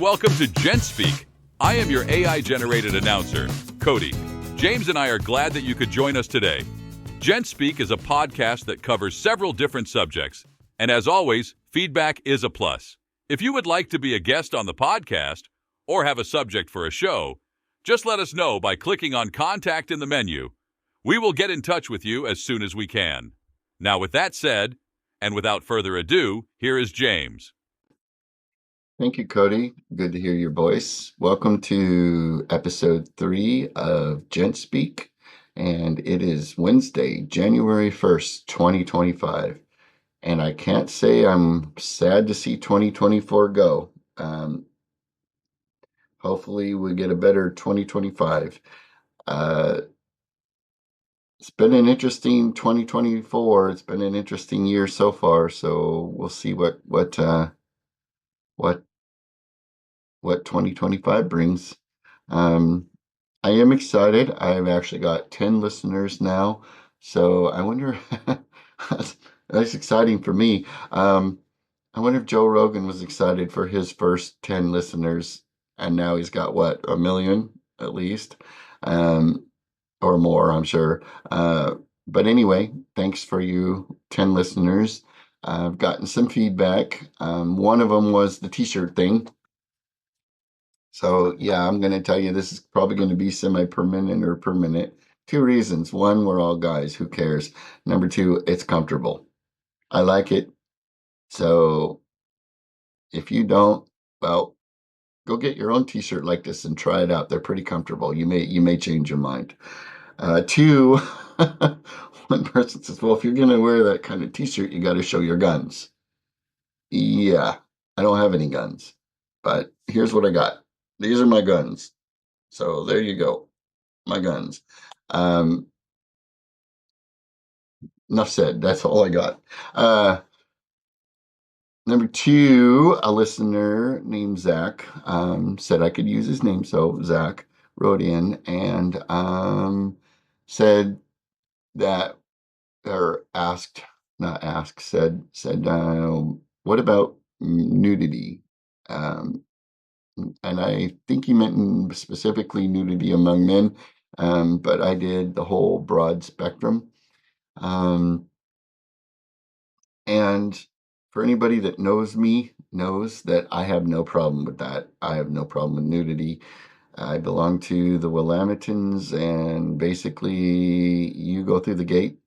welcome to Gent Speak. I am your AI-generated announcer, Cody. James and I are glad that you could join us today. Gent Speak is a podcast that covers several different subjects, and as always, feedback is a plus. If you would like to be a guest on the podcast or have a subject for a show, just let us know by clicking on Contact in the menu. We will get in touch with you as soon as we can. Now, with that said, and without further ado, here is James. Thank you, Cody. Good to hear your voice. Welcome to episode 3 of Gent Speak, and it is Wednesday, January 1st, 2025. And I can't say I'm sad to see 2024 go. Hopefully we get a better 2025. It's been an interesting 2024. It's been an interesting year so far, so we'll see what 2025 brings. I am excited. I've actually got 10 listeners now, so I wonder, that's exciting for me. I wonder if Joe Rogan was excited for his first 10 listeners, and now he's got what, 1 million at least, or more, I'm sure. But anyway, thanks for you 10 listeners. I've gotten some feedback. One of them was the t-shirt thing. So yeah, I'm going to tell you this is probably going to be semi-permanent or permanent. 2 reasons. 1, we're all guys. Who cares? Number 2, it's comfortable. I like it. So if you don't, well, go get your own t-shirt like this and try it out. They're pretty comfortable. You may change your mind. 2, one person says, well, if you're going to wear that kind of t-shirt, you got to show your guns. Yeah, I don't have any guns, but here's what I got. These are my guns. So there you go. My guns. Enough said. That's all I got. Number 2, a listener named Zach said I could use his name. So Zach wrote in and said that, or asked, not asked, said, what about nudity? And I think he meant specifically nudity among men, but I did the whole broad spectrum. And for anybody that knows me, knows that I have no problem with that. I have no problem with nudity. I belong to the Willamettons, and basically you go through the gate,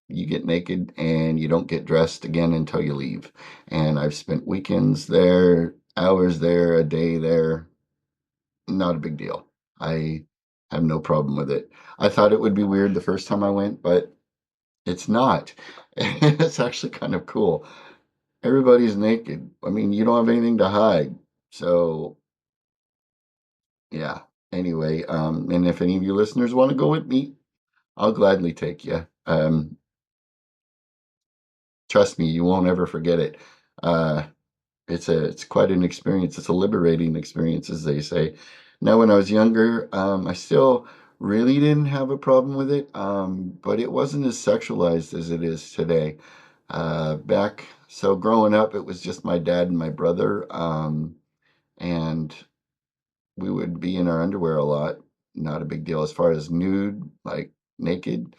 you get naked, and you don't get dressed again until you leave. And I've spent weekends there, hours there, a day there. Not a big deal. I have no problem with it. I thought it would be weird the first time I went, but it's not. It's actually kind of cool. Everybody's naked. I mean, you don't have anything to hide. So, yeah. Anyway, and if any of you listeners want to go with me, I'll gladly take you. Trust me, you won't ever forget it. It's quite an experience. It's a liberating experience, as they say. Now, when I was younger, I still really didn't have a problem with it, but it wasn't as sexualized as it is today. So growing up, it was just my dad and my brother, and we would be in our underwear a lot. Not a big deal. As far as nude, like naked,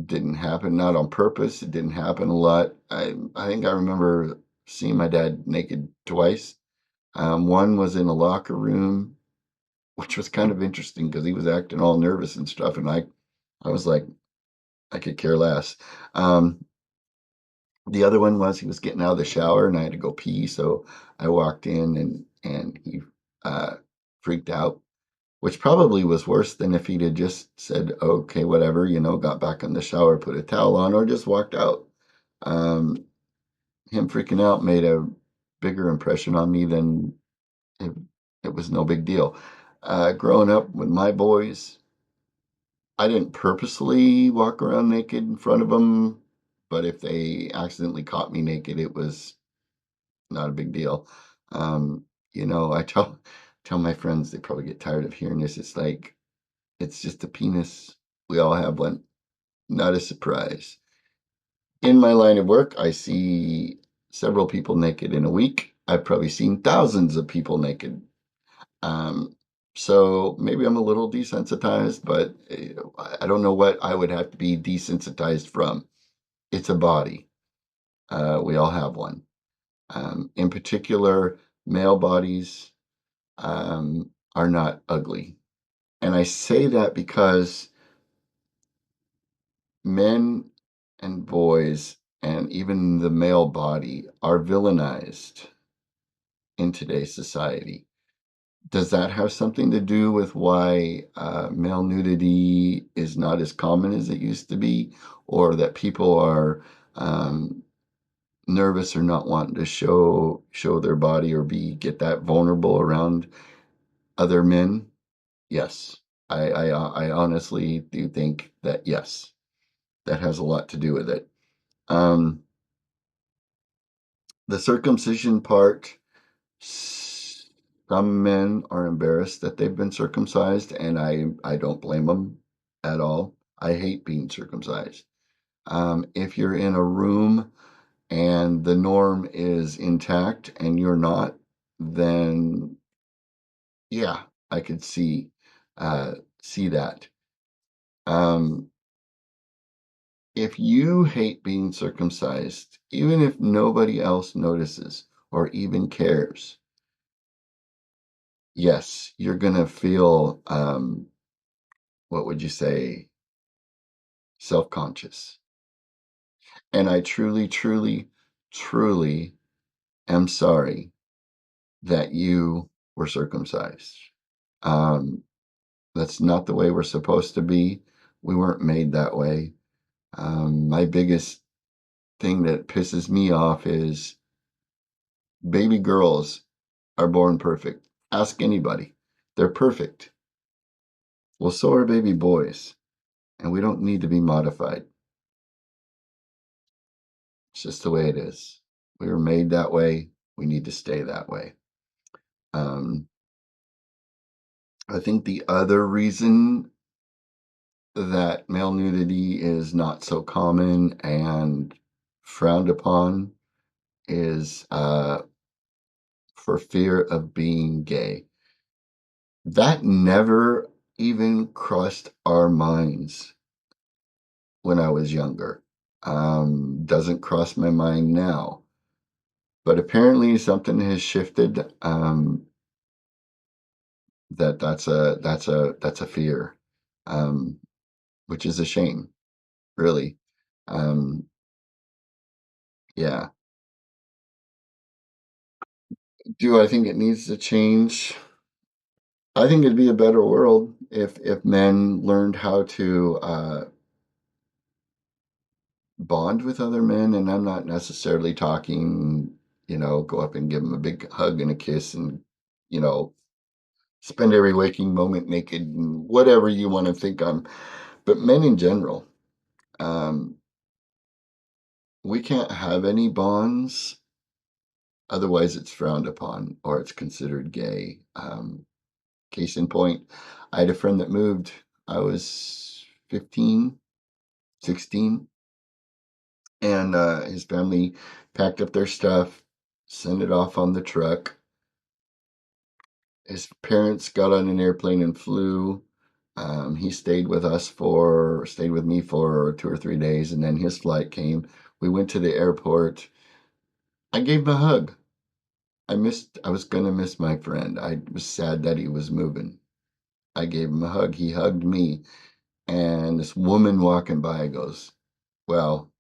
didn't happen. Not on purpose. It didn't happen a lot. I think I remember seeing my dad naked twice. One was in a locker room, which was kind of interesting because he was acting all nervous and stuff, and I was like, I could care less. The other one was he was getting out of the shower and I had to go pee, so I walked in and he freaked out, which probably was worse than if he'd have just said, okay, whatever, got back in the shower, put a towel on, or just walked out. Him freaking out made a bigger impression on me than it was no big deal. Growing up with my boys, I didn't purposely walk around naked in front of them, but if they accidentally caught me naked, it was not a big deal. I tell my friends, they probably get tired of hearing this. It's like, it's just a penis. We all have one. Not a surprise. In my line of work, I see several people naked in a week. I've probably seen thousands of people naked. Um, so maybe I'm a little desensitized, but I don't know what I would have to be desensitized from. It's a body. We all have one. In particular, male bodies are not ugly. And I say that because men and boys and even the male body are villainized in today's society. Does that have something to do with why male nudity is not as common as it used to be, or that people are nervous or not wanting to show their body or get that vulnerable around other men? Yes, I honestly do think that yes, that has a lot to do with it. Um, the circumcision part, some men are embarrassed that they've been circumcised, and I don't blame them at all. I hate being circumcised. If you're in a room and the norm is intact and you're not, then yeah, I could uh, see that. Um, if you hate being circumcised, even if nobody else notices or even cares, yes, you're gonna feel what would you say, self-conscious. And I truly, truly, truly am sorry that you were circumcised. Um, that's not the way we're supposed to be. We weren't made that way. My biggest thing that pisses me off is baby girls are born perfect. Ask anybody. They're perfect. Well, so are baby boys, and we don't need to be modified. It's just the way it is. We were made that way. We need to stay that way. Um, I think the other reason that male nudity is not so common and frowned upon is for fear of being gay. That never even crossed our minds when I was younger. Doesn't cross my mind now. But apparently something has shifted. That's a fear, um, which is a shame, really. Um, yeah. Do I think it needs to change? I think it'd be a better world if men learned how to bond with other men, and I'm not necessarily talking, go up and give them a big hug and a kiss and, you know, spend every waking moment naked and whatever you want to think on. But men in general, um, we can't have any bonds. Otherwise, it's frowned upon or it's considered gay. Case in point, I had a friend that moved. I was 15, 16, and his family packed up their stuff, sent it off on the truck. His parents got on an airplane and flew. He stayed with me for 2 or 3 days, and then his flight came. We went to the airport. I gave him a hug. I was gonna miss my friend. I was sad that he was moving. I gave him a hug. He hugged me. And this woman walking by goes, well,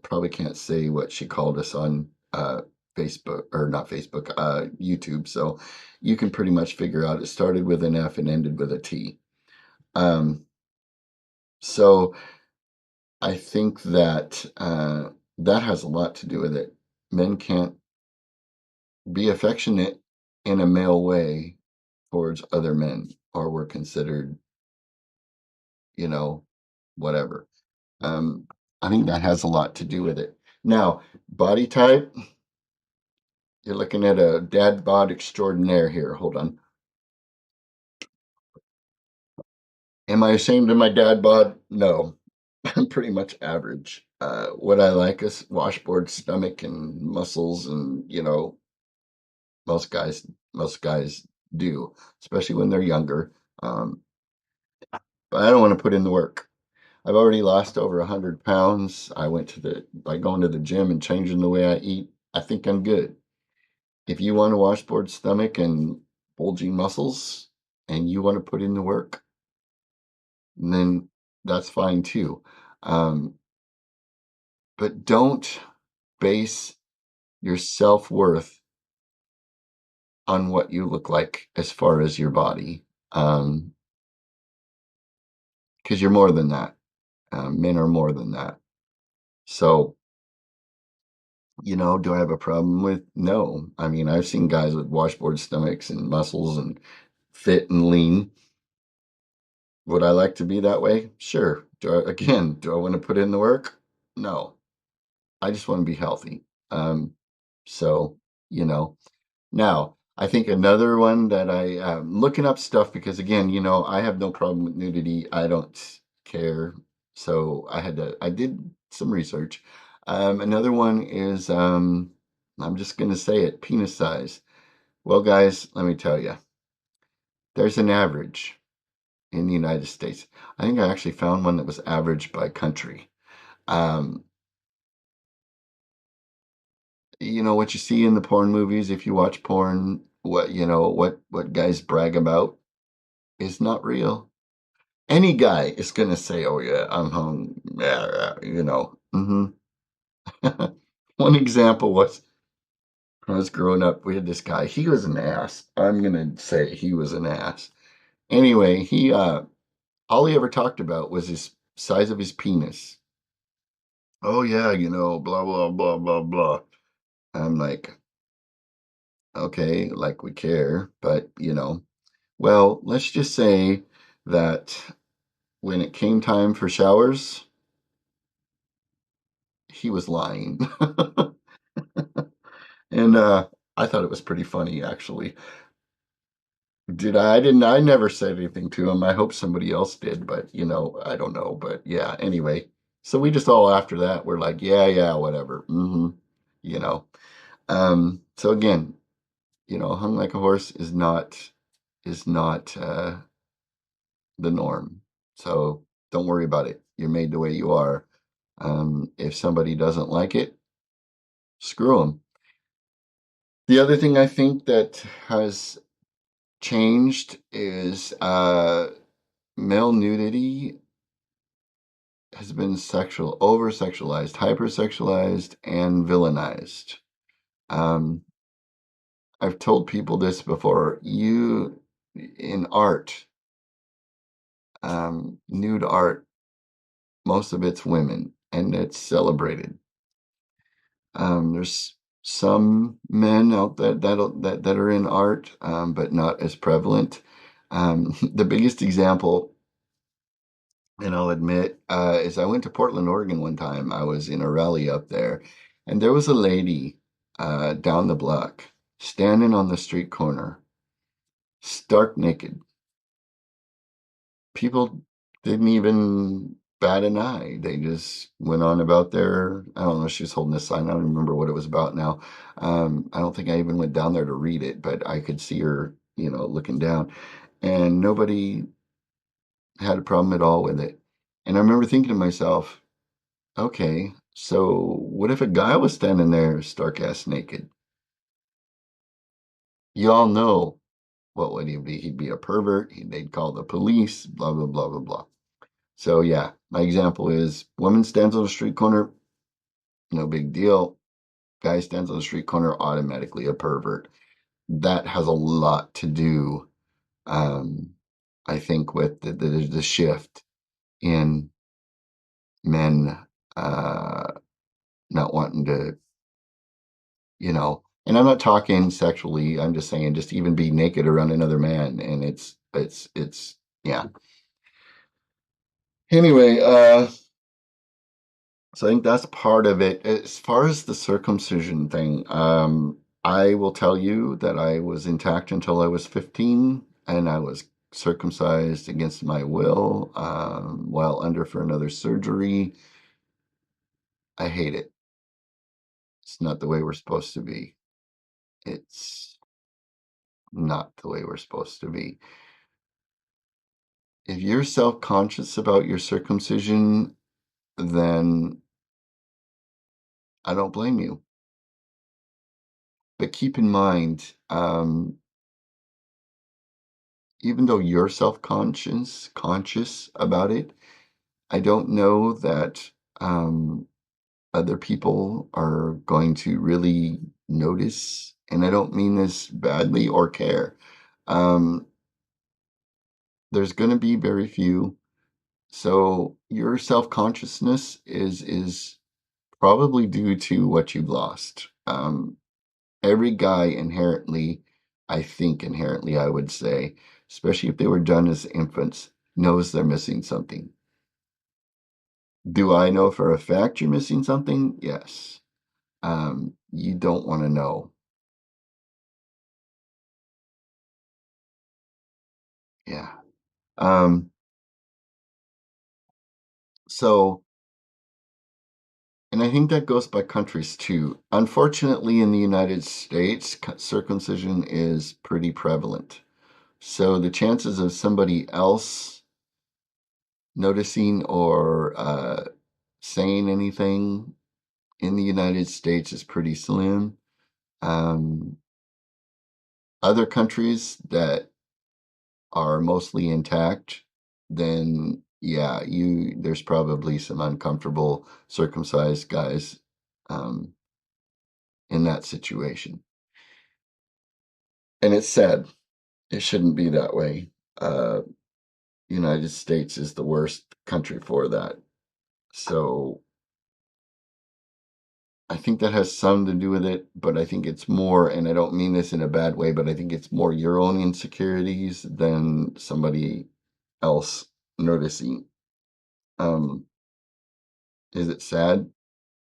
probably can't say what she called us on Facebook, or not Facebook, YouTube. So you can pretty much figure out it started with an F and ended with a T. Um, so I think that that has a lot to do with it. Men can't be affectionate in a male way towards other men, or we're considered, you know, whatever. Um, I think that has a lot to do with it. Now, body type, you're looking at a dad bod extraordinaire here. Hold on. Am I ashamed of my dad bod? No. I'm pretty much average. What I like is washboard stomach and muscles and, Most guys, most guys do, especially when they're younger. Um, but I don't want to put in the work. I've already lost over 100 pounds. I went to by going to the gym and changing the way I eat. I think I'm good. If you want a washboard stomach and bulging muscles and you want to put in the work, then that's fine too. Um, but don't base your self-worth on what you look like as far as your body. Because you're more than that. Men are more than that. So, do I have a problem with? No. I mean, I've seen guys with washboard stomachs and muscles and fit and lean. Would I like to be that way? Sure. Do I want to put in the work? No. I just want to be healthy. So, you know, Now, I think another one that looking up stuff because again, I have no problem with nudity. I don't care. So I did some research. Another one is, I'm just going to say it, penis size. Well, guys, let me tell you, there's an average in the United States. I think I actually found one that was average by country. Um, what you see in the porn movies, if you watch porn, what guys brag about is not real. Any guy is gonna say, "Oh yeah, I'm home." Yeah, One example was when I was growing up, we had this guy. He was an ass. I'm gonna say he was an ass. Anyway, he all he ever talked about was his size of his penis. Oh yeah, blah blah blah blah blah. I'm like, okay, like we care, but well, let's just say that when it came time for showers, he was lying. And I thought it was pretty funny, actually. I never said anything to him. I hope somebody else did, but I don't know. But yeah, anyway. So we just all after that, we're like, yeah, yeah, whatever. You know. So again, hung like a horse is not the norm. So don't worry about it. You're made the way you are. If somebody doesn't like it, screw them. The other thing I think that has changed is male nudity has been over sexualized, hypersexualized, and villainized. Um, I've told people this before. In art, nude art, most of it's women, and it's celebrated. There's some men out there that are in art, but not as prevalent. The biggest example, and I'll admit, is I went to Portland, Oregon one time. I was in a rally up there, and there was a lady down the block standing on the street corner, stark naked. People didn't even bat an eye. They just went on about I don't know, she was holding a sign. I don't remember what it was about now. I don't think I even went down there to read it, but I could see her, looking down. And nobody had a problem at all with it. And I remember thinking to myself, okay, so what if a guy was standing there stark ass naked? You all know what would he be? He'd be a pervert. They'd call the police, blah, blah, blah, blah, blah. So yeah, my example is woman stands on a street corner, no big deal. Guy stands on the street corner, automatically a pervert. That has a lot to do, um, I think, with the shift in men not wanting to, and I'm not talking sexually. I'm just saying, just even be naked around another man, and it's yeah. Anyway, so I think that's part of it. As far as the circumcision thing, I will tell you that I was intact until I was 15, and I was circumcised against my will while under for another surgery. I hate it. It's not the way we're supposed to be. It's not the way we're supposed to be. If you're self-conscious about your circumcision, then I don't blame you. But keep in mind, even though you're conscious about it, I don't know that other people are going to really notice. And I don't mean this badly or care. Um, there's going to be very few. So your self-consciousness is probably due to what you've lost. Every guy inherently, I would say, especially if they were done as infants, knows they're missing something. Do I know for a fact you're missing something? Yes. You don't want to know. Yeah. Um, so, and I think that goes by countries too. Unfortunately, in the United States, circumcision is pretty prevalent. So the chances of somebody else noticing or saying anything in the United States is pretty slim. Um, other countries that are mostly intact, then yeah, there's probably some uncomfortable circumcised guys um, in that situation. And it's sad. It shouldn't be that way. Uh, United States is the worst country for that. So I think that has some to do with it, but I think it's more, and I don't mean this in a bad way, but I think it's more your own insecurities than somebody else noticing. Um, is it sad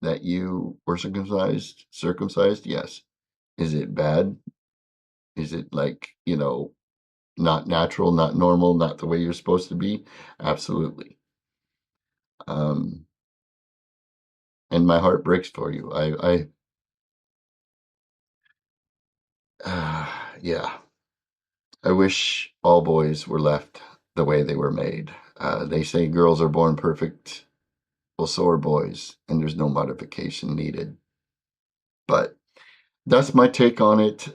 that you were circumcised? Circumcised? Yes. Is it bad? Is it like, not natural, not normal, not the way you're supposed to be? Absolutely. Um, and my heart breaks for you. Yeah. I wish all boys were left the way they were made. They say girls are born perfect. Well, so are boys, and there's no modification needed. But that's my take on it.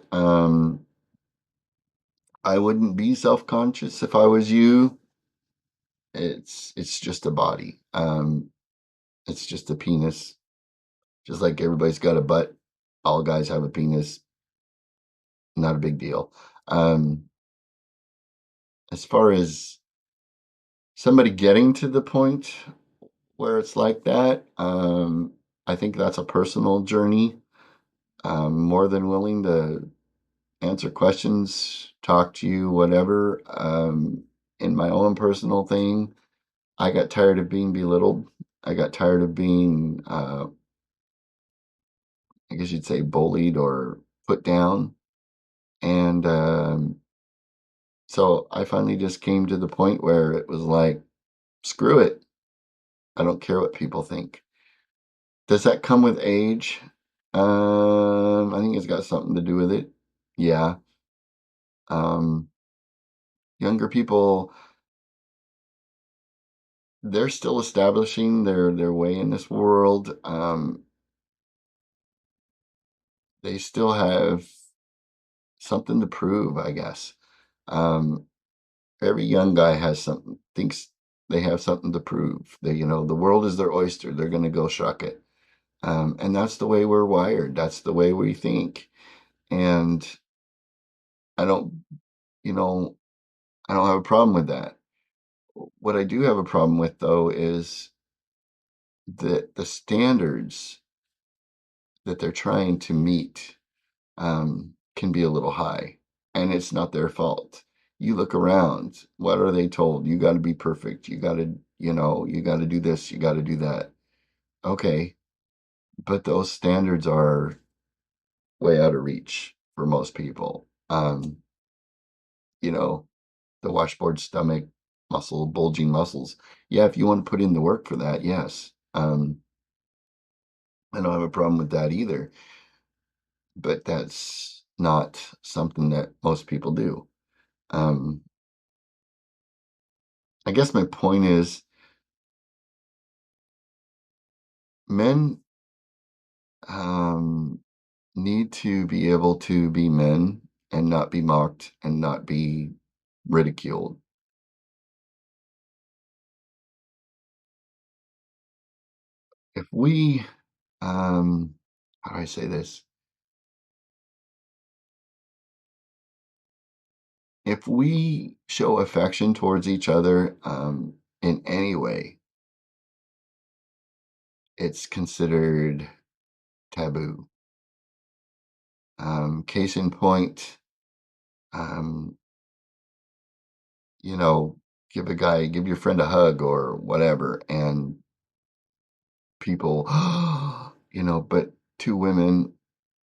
I wouldn't be self-conscious if I was you. It's just a body. It's just a penis. Just like everybody's got a butt. All guys have a penis. Not a big deal. Um, as far as somebody getting to the point where it's like that, I think that's a personal journey. I'm more than willing to answer questions, talk to you, whatever. In my own personal thing, I got tired of being belittled. I got tired of being, I guess you'd say, bullied or put down. And so I finally just came to the point where it was like, screw it. I don't care what people think. Does that come with age? I think it's got something to do with it. Yeah. Um, Younger people, they're still establishing their way in this world. They still have something to prove, I guess. Um, every young guy has something, thinks they have something to prove. The world is their oyster. They're going to go shuck it. And that's the way we're wired. That's the way we think. And I don't, you know, I don't have a problem with that. What I do have a problem with, though, is that the standards that they're trying to meet can be a little high, and it's not their fault. You look around, what are they told? You got to be perfect. You got to do this, you got to do that. Okay, but those standards are way out of reach for most people. You know, the washboard stomach, bulging muscles. Yeah, if you want to put in the work for that, yes. I don't have a problem with that either. But not something that most people do. Um, I guess my point is men um, need to be able to be men and not be mocked and not be ridiculed. If we, how do I say this? If we show affection towards each other in any way, it's considered taboo. Case in point, um, you know, give your friend a hug or whatever, and people, but two women,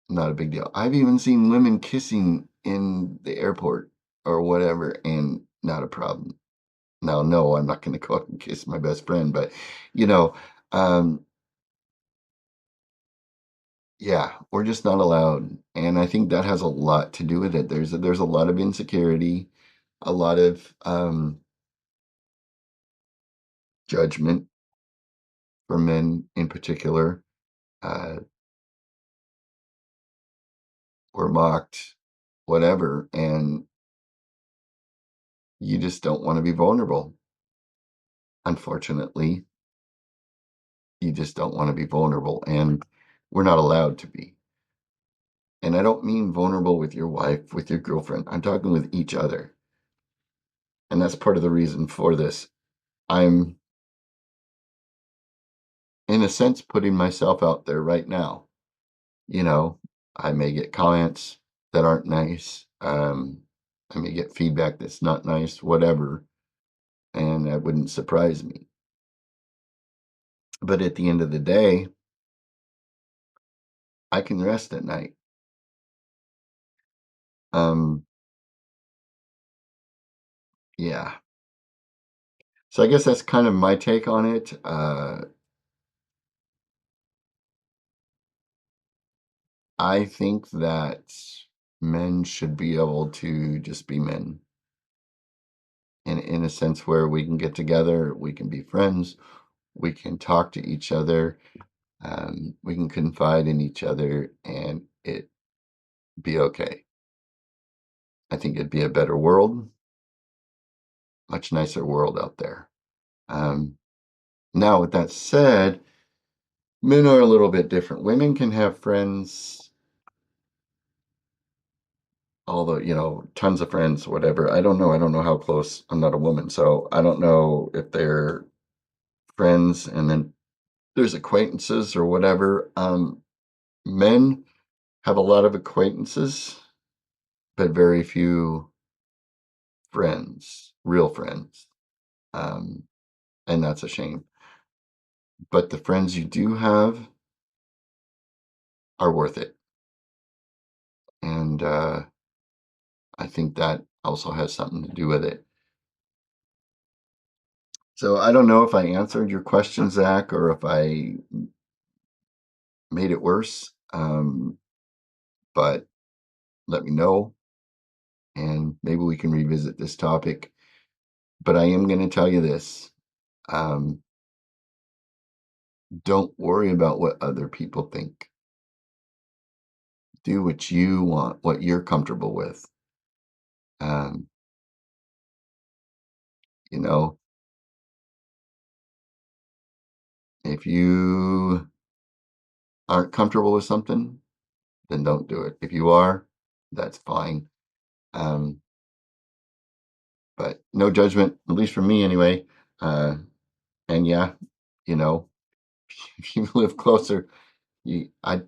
not a big deal. I've even seen women kissing in the airport or whatever, and not a problem. Now, no, I'm not going to go up and kiss my best friend, but you know, um, yeah, we're just not allowed, and I think that has a lot to do with it. There's a lot of insecurity, a lot of judgment for men in particular. Uh, we're mocked, whatever, and you just don't want to be vulnerable. Unfortunately, you just don't want to be vulnerable, and we're not allowed to be. And I don't mean vulnerable with your wife, with your girlfriend. I'm talking with each other. And that's part of the reason for this. I'm, in a sense, putting myself out there right now. You know, I may get comments that aren't nice. I may get feedback that's not nice, whatever. And that wouldn't surprise me. But at the end of the day, I can rest at night. Um, yeah. So I guess that's kind of my take on it. I think that men should be able to just be men in a sense where we can get together, we can be friends, we can talk to each other, we can confide in each other, and it be okay. I think it'd be a better world, much nicer world out there. Um, Now, with that said, men are a little bit different. Women can have friends, although, tons of friends, whatever. I don't know. I don't know how close. I'm not a woman, so I don't know if they're friends and then there's acquaintances or whatever. Men have a lot of acquaintances, but very few friends, real friends. Um, and that's a shame. But the friends you do have are worth it. And I think that also has something to do with it. So I don't know if I answered your question, Zach, or if I made it worse. But let me know, and maybe we can revisit this topic. But I am going to tell you this. Um, don't worry about what other people think. Do what you want, what you're comfortable with. Um, you know, if you aren't comfortable with something, then don't do it. If you are, that's fine. Um, but no judgment, at least for me anyway. And yeah, you know, if you live closer, I'd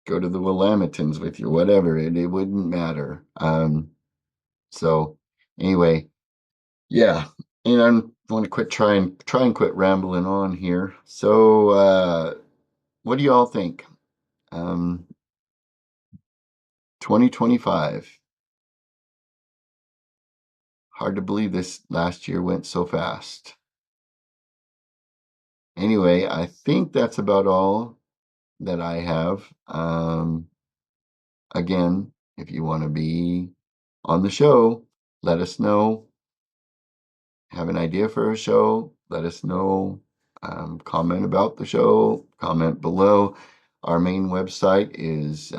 go to the Willametons with you, whatever. It wouldn't matter. So anyway, yeah. And I want to try and quit rambling on here. So what do you all think? 2025. Hard to believe this last year went so fast. Anyway, I think that's about all that I have. Again, If you want to be on the show, let us know. Have an idea for a show, let us know. Comment about the show, comment below. Our main website is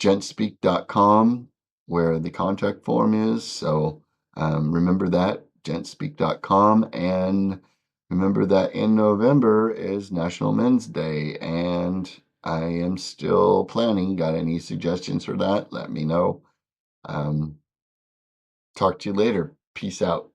gentspeak.com, where the contact form is. So remember that, gentspeak.com. And remember that in November is National Men's Day. And I am still planning. Got any suggestions for that? Let me know. Talk to you later. Peace out.